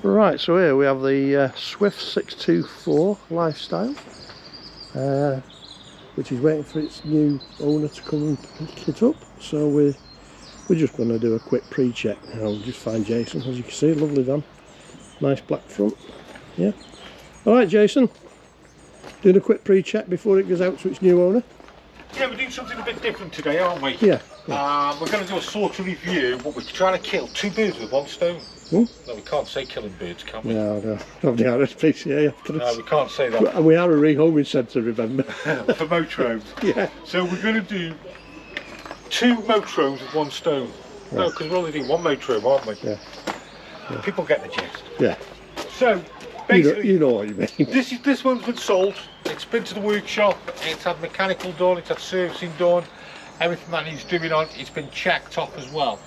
Right, so here we have the Swift 624 Lifestyle, which is waiting for its new owner to come and pick it up. So we're just going to do a quick pre-check now. We'll just find Jason. As you can see, lovely van, nice black front. Yeah. All right, Jason, doing a quick pre-check before it goes out to its new owner. Yeah, we're doing something a bit different today, aren't we? Yeah. We're going to do a sort of review, but we're trying to kill two birds with one stone. No, we can't say killing birds, can we? No, not the RSPCA after us. No, we can't say that. And we are a rehoming centre, remember? For motorhomes. Yeah. So we're going to do two motorhomes with one stone. Right. No, because we're only doing one motorhome, aren't we? Yeah. Yeah. People get the gist. Yeah. So, basically, you know what you mean. This one's been sold. It's been to the workshop. It's had mechanical done. It's had servicing done. Everything that needs doing on, it's been checked off as well.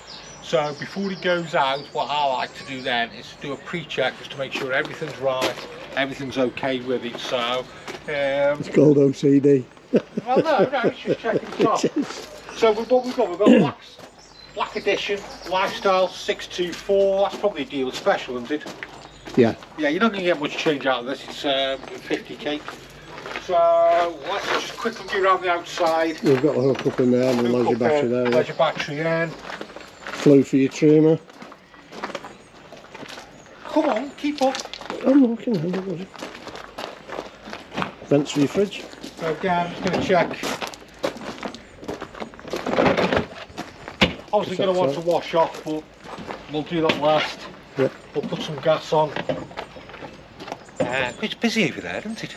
So before it goes out, what I like to do then is to do a pre-check just to make sure everything's right, everything's okay with it. So it's called OCD. Well, no, it's just checking stuff. So what we've got black edition Lifestyle 624. That's probably a dealer special, isn't it? Yeah. Yeah, you're not going to get much change out of this. It's 50k. So let's just quickly go around the outside. We've got the hook up in there and the leisure battery there. Leisure battery in. Flue for your trimmer. Come on, keep up. I'm looking. Vents for your fridge. So again, I'm just going to check. Obviously going to want to wash off, but we'll do that last. Yeah. We'll put some gas on. It's busy over there, isn't it?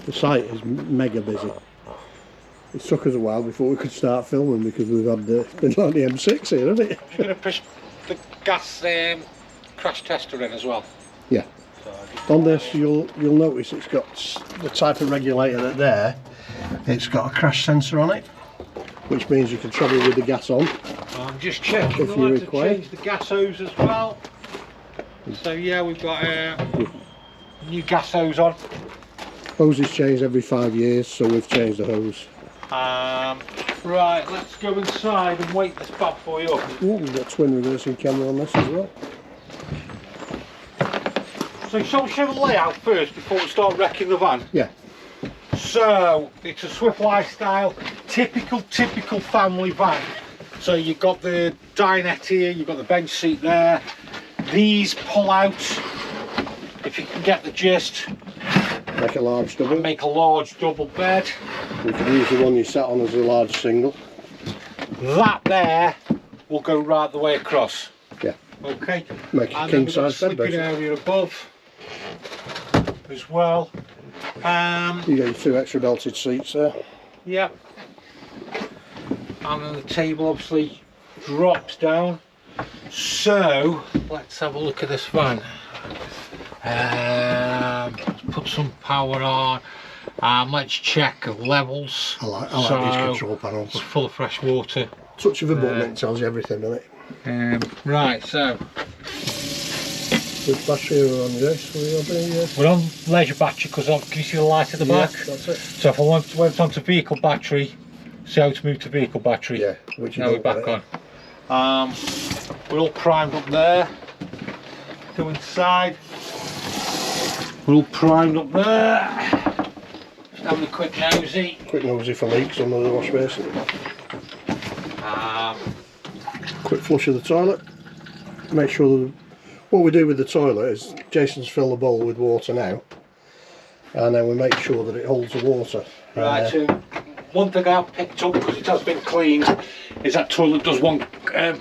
The site is mega busy. It took us a while before we could start filming because we've had been like the M6 here, hasn't it? I'm going to push the gas crash tester in as well. Yeah. So on this, you'll notice it's got the type of regulator that there. It's got a crash sensor on it, which means you can travel with the gas on. I'm just checking if you require. To change the gas hose as well. So yeah, we've got a new gas hose on. Hose is changed every 5 years, so we've changed the hose. Right, let's go inside and wait this bad boy up. Yeah, we've got twin reversing camera on this as well. So shall we show the layout first before we start wrecking the van? Yeah. So it's a Swift Lifestyle, typical family van. So you've got the dinette here, you've got the bench seat there. These pull out, if you can get the gist. Make a large double. And make a large double bed. You can use the one you sat on as a large single. That there will go right the way across. Yeah. Okay. Make a king size bed. Sleeping area above as well. You got your 2 extra belted seats there. Yep. And then the table obviously drops down. So let's have a look at this van. Let's put some power on. Let's check levels. I like these control panels. It's full of fresh water. Touch of a button, it tells you everything, doesn't it? Right, so which battery are we on, Jace? We're on leisure battery because can you see the light at the back? That's it. So if I went on to vehicle battery, see how to move to vehicle battery. Yeah, which now we're back on. We're all primed up there. Go inside. We're all primed up there. Just having a quick nosy. Quick nosy for leaks under the wash basin. Quick flush of the toilet. Make sure that what we do with the toilet is Jason's fill the bowl with water now, and then we make sure that it holds the water. Right, so one thing I've picked up, because it has been cleaned, is that toilet does want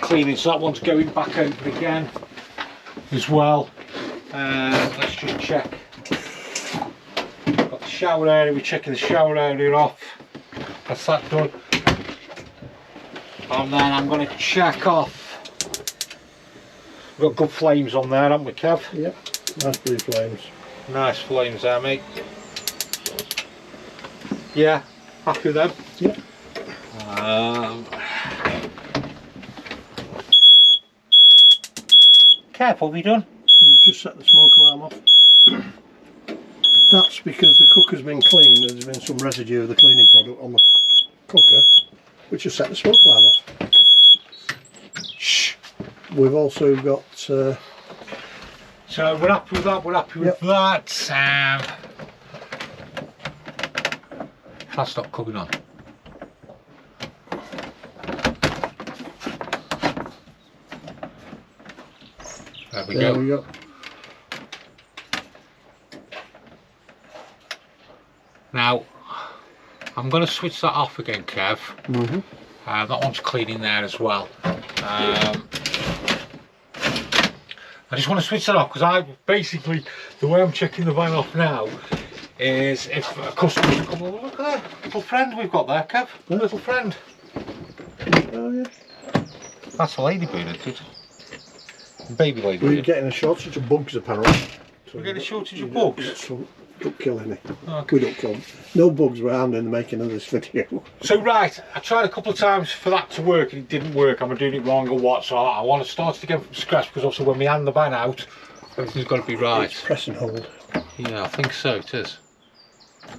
cleaning, so that one's going back over again as well. Let's just check. Got the shower area, we're checking the shower area off. That's that done. And then I'm going to check off. We've got good flames on there, haven't we, Kev? Yep, nice blue flames. Nice flames there, mate. Yeah, happy with them? Yep. Careful, have you done? You just set the smoke alarm off. That's because the cooker's been cleaned. There's been some residue of the cleaning product on the cooker, which has set the smoke alarm off. Shh. We've also got So we're happy with that, we're happy with that. That's not coming on. There we go. Now, I'm going to switch that off again, Kev. That one's cleaning there as well. I just want to switch that off because I basically, the way I'm checking the van off now is if a customer come over, look at that little friend we've got there, Kev. Little friend. Oh yeah. That's a ladybird, isn't it? Baby ladybird. We're getting a shortage of bugs apparently. We're getting a shortage of bugs? So don't kill any. Okay. We don't kill them. No bugs were harmed in the making of this video. So right, I tried a couple of times for that to work and it didn't work. Am I doing it wrong or what? So I want to start it again from scratch because also when we hand the van out, everything's got to be right. It's press and hold. Yeah, I think so, it is.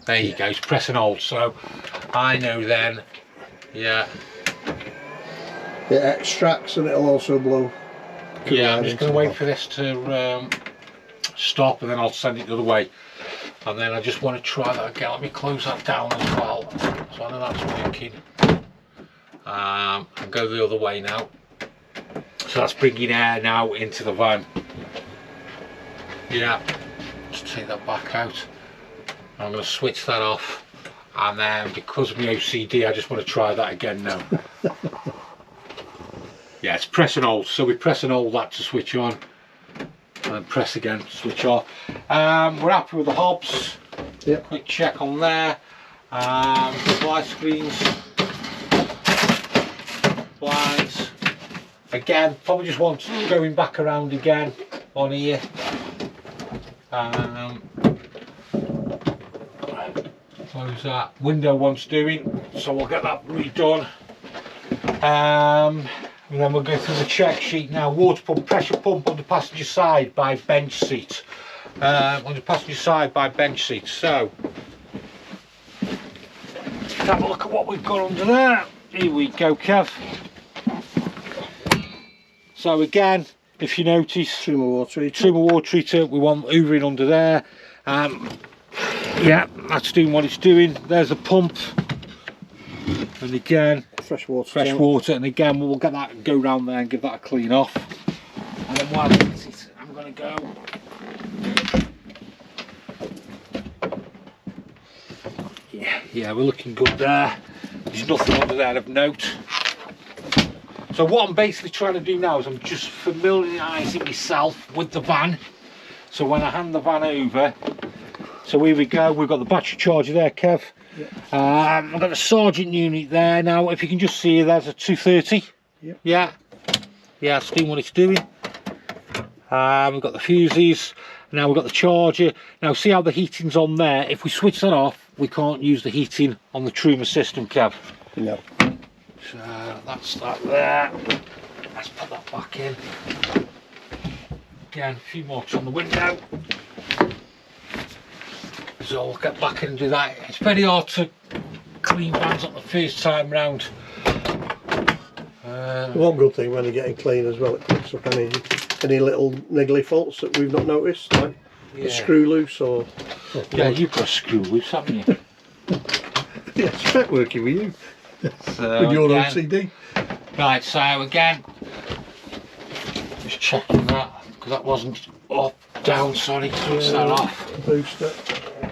There you go, it's press and hold. So I know then, yeah. It extracts and it'll also blow. Yeah, I'm just going to wait for this to stop and then I'll send it the other way. And then I just want to try that again. Let me close that down as well. So I know that's working. And go the other way now. So that's bringing air now into the van. Yeah, just take that back out. I'm going to switch that off. And then because of my OCD, I just want to try that again now. Yeah, it's press and hold. So we press and hold that to switch on. And press again to switch off. We're happy with the hobs. Yep. Quick check on there. The light screens. Blinds. Again, probably just want going back around again on here. Close that. Window wants doing, so we'll get that redone. And then we'll go through the check sheet now. Water pump, pressure pump on the passenger side by bench seat. On the passenger side by bench seat. So, let's have a look at what we've got under there. Here we go, Kev. So again, if you notice, Trim of water heater. Water heater. We want hoovering under there. Yeah, that's doing what it's doing. There's a pump. And again, fresh water, and again we'll get that, go round there and give that a clean off. And then while I'm going to go yeah, we're looking good there. There's nothing under there of note. So what I'm basically trying to do now is I'm just familiarising myself with the van, so when I hand the van over, so here we go, we've got the battery charger there, Kev. Yep. I've got the Sergeant unit there. Now if you can just see, there's a 230. Yep. Yeah, it's doing what it's doing. We've got the fuses. Now we've got the charger. Now see how the heating's on there. If we switch that off, we can't use the heating on the Truma system, Kev. No. So that's that there. Let's put that back in. Again, a few more on the window. So we'll get back in and do that. It's very hard to clean vans up the first time round. One good thing when they're getting clean as well, it picks up any little niggly faults that we've not noticed, like a screw loose or... Yeah, you've got a screw loose, haven't you? Yeah, it's spec working with you. So with your OCD. Right, so again, just checking that, because that wasn't up, down, sorry, switch that off. Booster.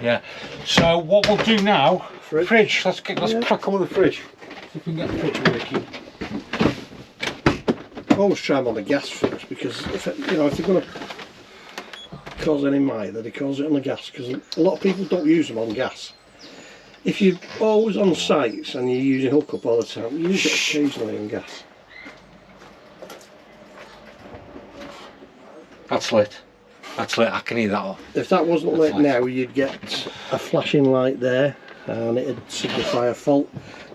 Yeah, so what we'll do now, fridge. Let's crack on with the fridge. See if we can get the fridge working. Always try them on the gas first, because if they're going to cause any mither, they cause it on the gas, because a lot of people don't use them on gas. If you're always on sites and you're using hookup all the time, you use it occasionally on gas. That's lit. That's lit, I can hear that one. If that wasn't lit now, you'd get a flashing light there and it'd signify a fault.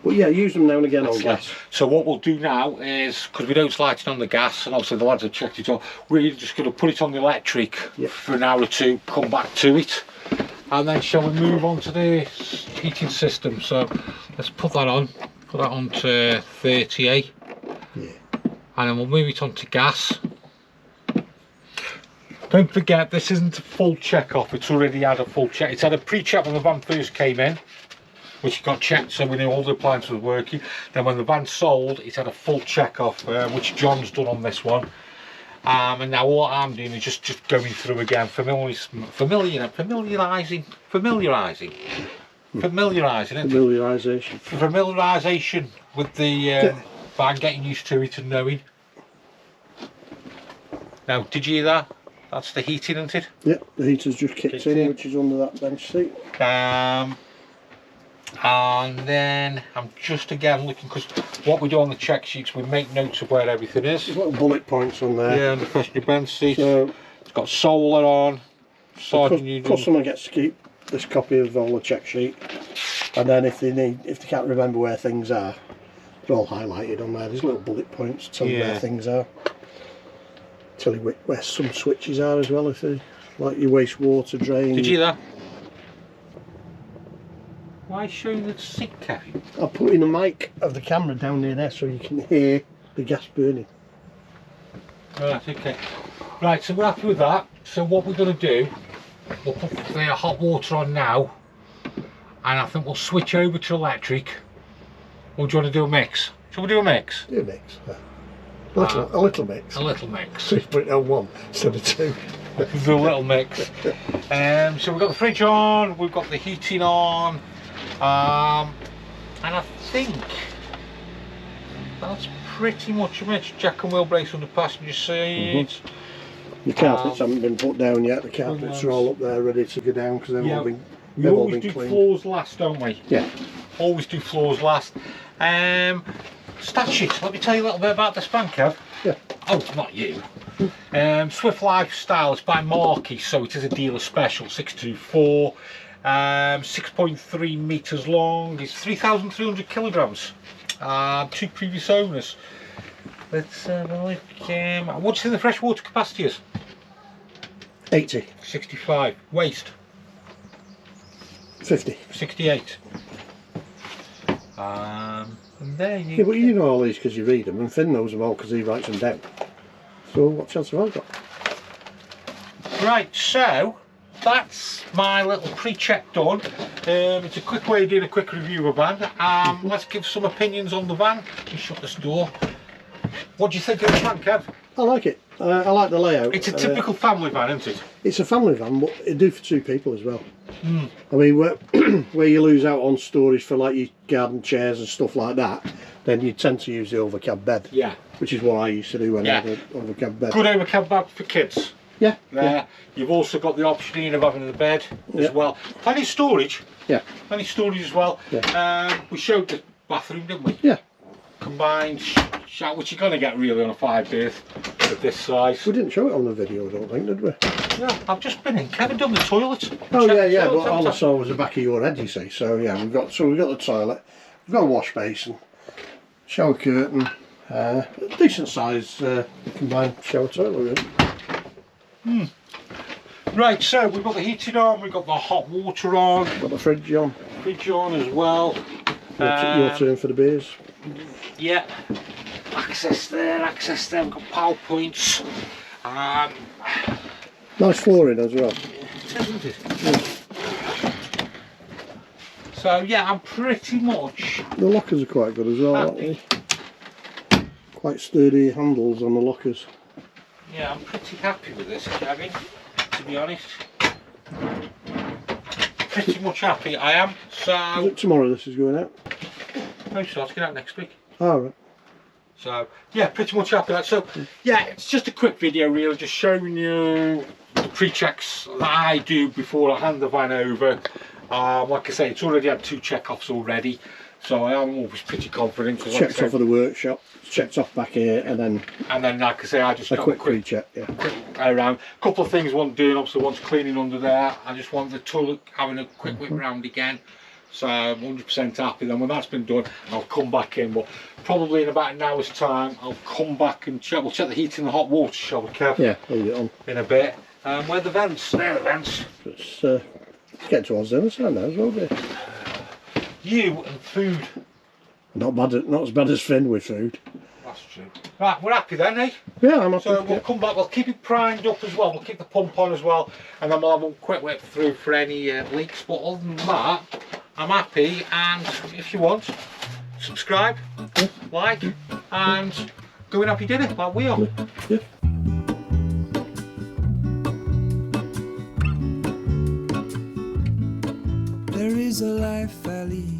But yeah, use them now and again on gas. So what we'll do now is, because we don't light it on the gas, and obviously the lads have checked it off, we're just going to put it on the electric for an hour or two, come back to it, and then shall we move on to the heating system. So let's put that on to 30A, and then we'll move it on to gas. Don't forget, this isn't a full check off, it's already had a full check. It's had a pre-check when the van first came in, which got checked so we knew all the appliances were working. Then when the van sold, it's had a full check off, which John's done on this one. And now what I'm doing is just going through again, familiarising with the van, getting used to it and knowing. Now, did you hear that? That's the heating, isn't it? Yep, the heater's just kicked in, which is under that bench seat. And then I'm just again looking, because what we do on the check sheets, we make notes of where everything is. There's little bullet points on there. Yeah, and the passenger bench seat. So, it's got solar on. The customer gets to keep this copy of all the check sheet, and then if they can't remember where things are, they're all highlighted on there. There's little bullet points to tell you where things are. Tell you where some switches are as well, if they like your wastewater drain. Did you hear that? Why show the seat, Kevin? I'm putting the mic of the camera down near there so you can hear the gas burning. Right, okay. Right, so we're happy with that. So what we're going to do, we'll put the hot water on now, and I think we'll switch over to electric. Or do you want to do a mix? Shall we do a mix? Do a mix, yeah. A little mix. A little mix. So you put it on one instead of two. We'll do a little mix. So we've got the fridge on, we've got the heating on, and I think that's pretty much a mix. Jack and wheel brace on the passenger seat. The carpets haven't been put down yet. The carpets are all up there ready to go down because they've all been we always been do cleaned. Floors last, don't we? Yeah. Always do floors last. Stat sheet, let me tell you a little bit about this van, Kev. Yeah. Oh, not you. Swift Lifestyle, it's by Marquis, so it is a dealer special, 624, 6.3 metres long, it's 3,300 kilograms, 2 previous owners. Let's have a look. What do you think the freshwater capacity is? 80. 65. Waste? 50. 68. And there you Yeah, but you know all these because you read them, and Finn knows them all because he writes them down. So what chance have I got? Right, so that's my little pre-check done. It's a quick way of doing a quick review of a van. Let's give some opinions on the van. Let me shut this door. What do you think of the van, Kev? I like it. I like the layout. It's a typical family van, isn't it? It's a family van, but it'd do for 2 people as well. I mean, where you lose out on storage for like your garden chairs and stuff like that, then you tend to use the overcab bed. Yeah. Which is what I used to do when I had an overcab bed. Good overcab bed for kids. Yeah. There. You've also got the option of having the bed as well. Plenty of storage. Yeah. Plenty of storage as well. Yeah. We showed the bathroom, didn't we? Yeah. Combined shower, which you're going to get really on a 5 berth of this size. We didn't show it on the video, I don't think, did we? Yeah, I've just been in. Kevin done the toilet. Oh yeah, but all I saw was the back of your head, you see. So yeah, we've got the toilet, we've got a wash basin, shower curtain, decent size combined shower toilet really. Right, so we've got the heating on, we've got the hot water on, Got the fridge on. Fridge on as well. Your turn for the beers. Yeah, access there, we've got power points. Nice flooring as well. Isn't it? So yeah, I'm pretty much... The lockers are quite good as well, aren't they? Quite sturdy handles on the lockers. Yeah, I'm pretty happy with this, Kevin, to be honest. Pretty much happy I am. So... Is it tomorrow this is going out? No, so it's going out next week. Oh, right. So yeah, pretty much happy with that. So yeah, it's just a quick video really, just showing you the pre-checks that I do before I hand the van over. Like I say, it's already had 2 check-offs already, so I am always pretty confident. Checked off of the workshop, checked off back here, and then like I say, I just a got quick pre-check. Yeah. Quick around. A couple of things I want doing. Obviously, one's cleaning under there. I just want the toilet having a quick whip round again. So I'm 100% happy. Then when that's been done, I'll come back in. But probably in about an hour's time, I'll come back and check. We'll check the heating and the hot water, shall we, Kev? Yeah, hold it on. In a bit. Where are the vents? There are the vents. It's getting towards the other side now as well, dear. You and food. Not as bad as Finn with food. that's true. Right, we're happy then, eh? Yeah, I'm happy. So we'll come back, we'll keep it primed up as well, we'll keep the pump on as well, and then we'll have a quick whip through for any leaks. But other than that, I'm happy, and if you want, subscribe, like, and go and have your dinner like we are. Yeah. There is a life I lead